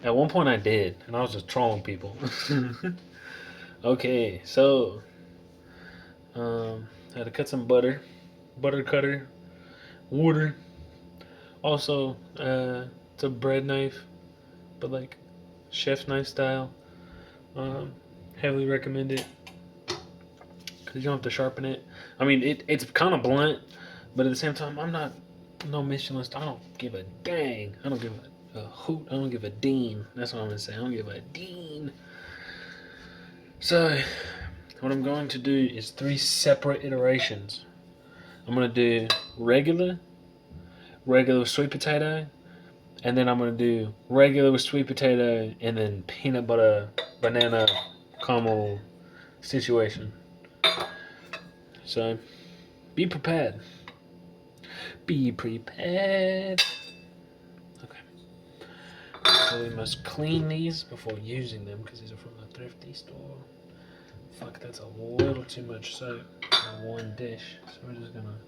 At one point I did, and I was just trolling people. Okay, so I had to cut some butter cutter, water. Also, it's a bread knife, but like chef knife style. Um, Heavily recommend it because you don't have to sharpen it. I mean, it's kind of blunt, but at the same time, I'm not no Michelin. I don't give a dang. I don't give a hoot. I don't give a dean. That's what I'm gonna say. I don't give a dean. So, what I'm going to do is three separate iterations. I'm gonna do regular sweet potato, and then I'm gonna do regular with sweet potato, and then peanut butter banana caramel situation. So, be prepared. Be prepared. Okay. So we must clean these before using them because these are from the thrifty store. Fuck, that's a little too much soap in one dish. So we're just gonna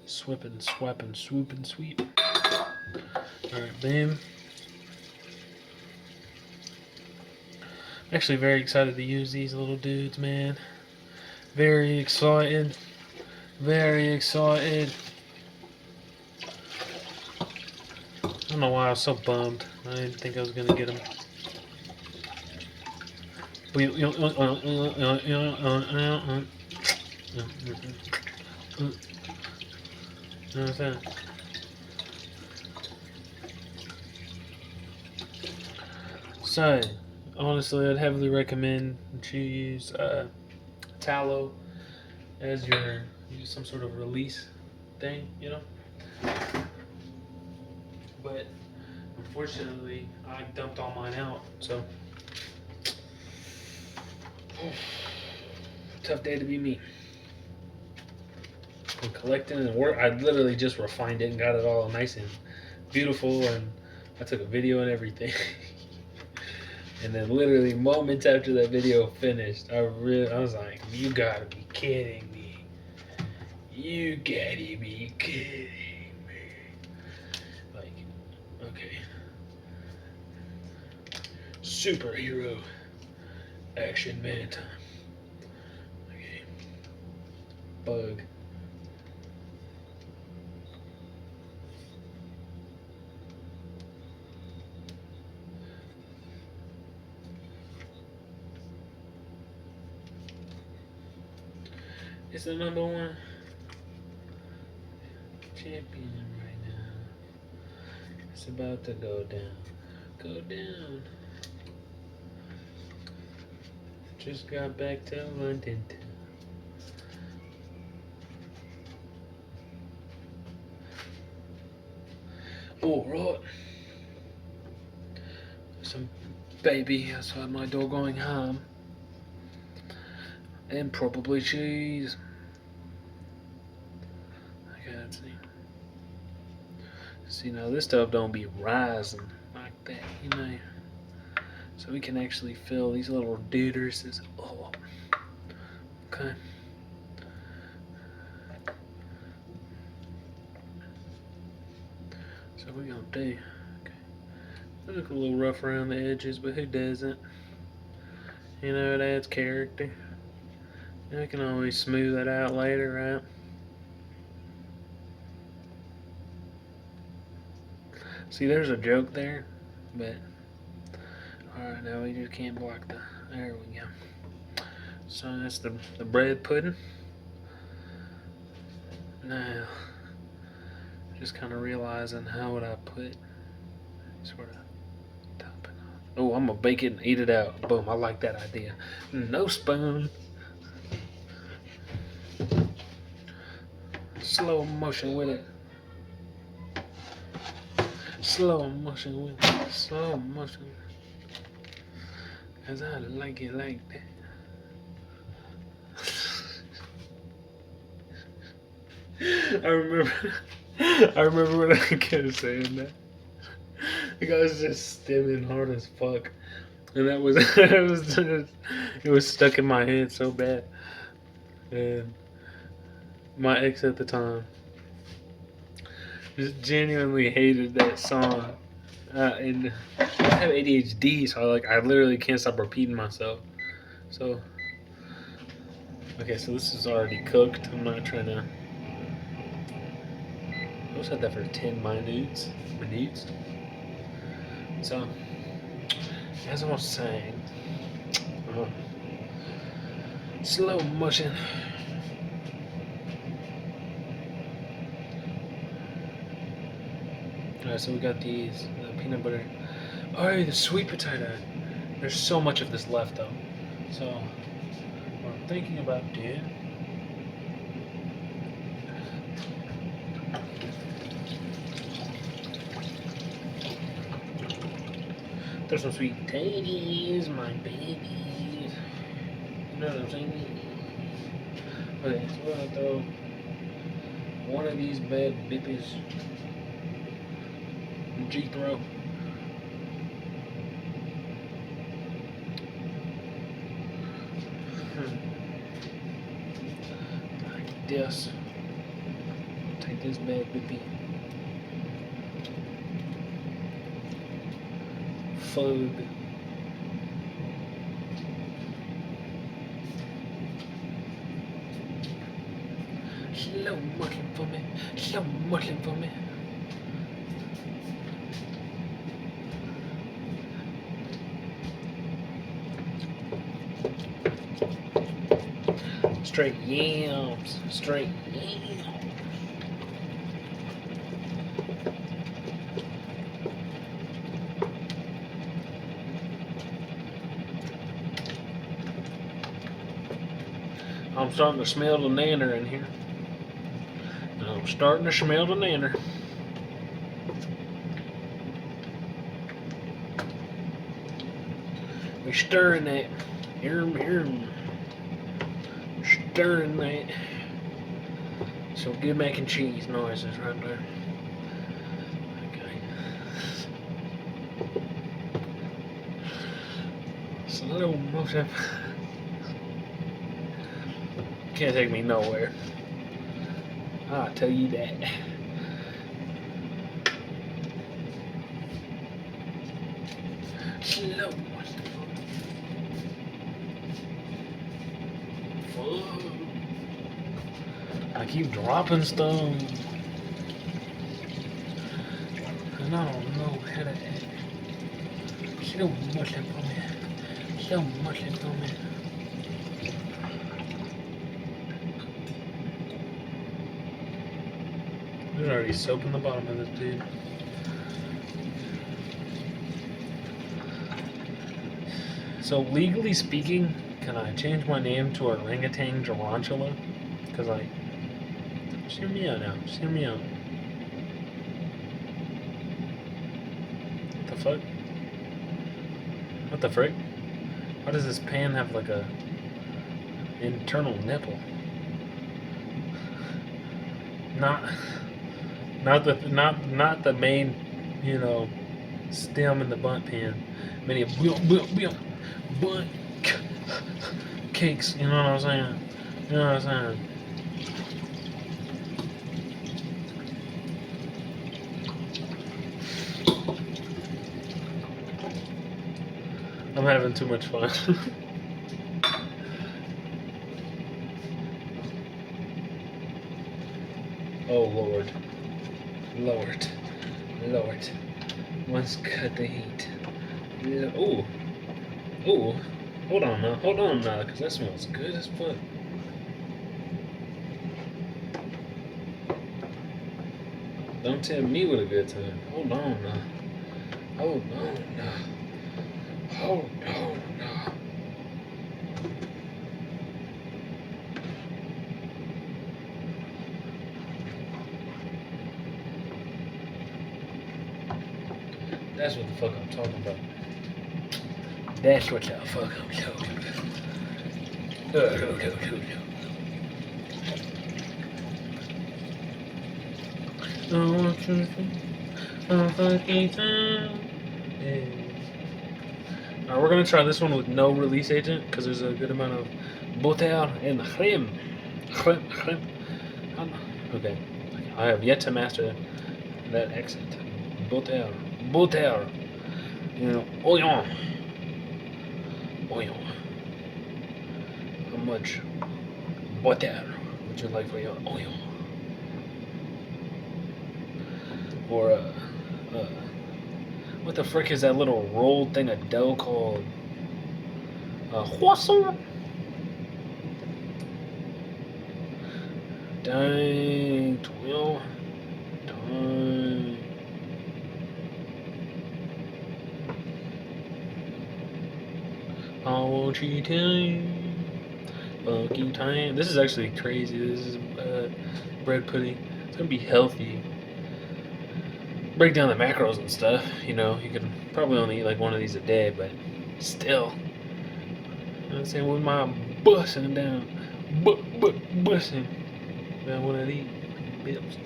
swip and swap and swoop and sweep. Alright, boom. I'm actually very excited to use these little dudes, man. Very excited. Very excited. I don't know why I was so bummed. I didn't think I was gonna get them. You know what I'm saying? So, honestly, I'd heavily recommend that you use tallow as your use some sort of release thing, you know. But unfortunately, I dumped all mine out, so tough day to be me. I'm collecting and work. I literally just refined it and got it all nice and beautiful, and I took a video and everything. And then literally moments after that video finished, I was like, you gotta be kidding me. You gotta be kidding me. Like, okay. Superhero action man time. Okay. Bug. It's the number one champion right now. It's about to go down. Go down. Just got back to London. Oh, right. Some baby outside my door going home. And probably cheese. Okay, let's see. See, now this stuff don't be rising like that, you know. So we can actually fill these little duders. Oh, okay. So what we gonna do? Okay. They look a little rough around the edges, but who doesn't? You know, it adds character. I can always smooth that out later, right? See, there's a joke there, but alright, now we just can't block the. There we go. So that's the bread pudding. Now, just kind of realizing how would I put sort of topping off. Oh, I'm gonna bake it and eat it out. Boom! I like that idea. No spoon. Slow motion with it. Slow motion with it. Slow motion. Cause I like it like that. I remember when I kept saying that. The guy was just stimming hard as fuck. And that was it was stuck in my head so bad. And my ex at the time just genuinely hated that song. And I have ADHD, so I literally can't stop repeating myself. So okay, so this is already cooked. I'm not trying to. I just had that for 10 minutes. So as I was saying, uh, slow motion. Alright, so we got these peanut butter. Oh, the sweet potato. There's so much of this left though. So what I'm thinking about doing. There's some sweet potatoes, my babies. You know what I'm saying? Okay, so we're gonna throw one of these bad bippies. G-throw. Like this. Take this bad bippy. Fug. Slow motion for me. Slow motion for me. Straight yams. Straight yams. I'm starting to smell the nanner in here. I'm starting to smell the nanner. We're stirring that. Here. Stirring that. So good mac and cheese noises right there. Okay. Slow motion. Can't take me nowhere. I'll tell you that. Slow motion. I keep dropping stuff. And I don't know how to act. Slow motion for me. Slow motion for me. There's already soap in the bottom of this dude. So legally speaking, can I change my name to Orangutan Tarantula? Because just hear me out now. Just hear me out. What the fuck? What the frick? Why does this pan have like a internal nipple? Not the main, stem in the bunt pan. Many bunt cakes. You know what I'm saying? You know what I'm saying? I'm having too much fun. Oh Lord. Let's cut the heat. Oh, hold on now, because that smells good as fuck. Don't tell me what a good time. Hold on now. That's what the fuck I'm talking about. That's what the fuck I'm talking Alright, we're gonna try this one with no release agent because there's a good amount of butter and creme. Okay, I have yet to master that accent. Butter. butter. You know, onion. Onion. How much butter would you like for your onion? Or what the frick is that little rolled thing of dough called? Croissant. Dang, 12. Dang. I want you to funky time. This is actually crazy. This is bread pudding. It's gonna be healthy. Break down the macros and stuff. You know, you could probably only eat like one of these a day, but still. You know what I'm saying? With my busting down, busting down one of these bills.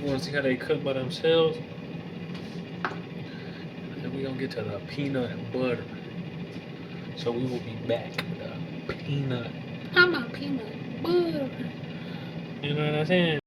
You want to see how they cook by themselves? And we're gonna get to the peanut butter. So we will be back with the peanut. I'm a peanut butter. You know what I'm saying?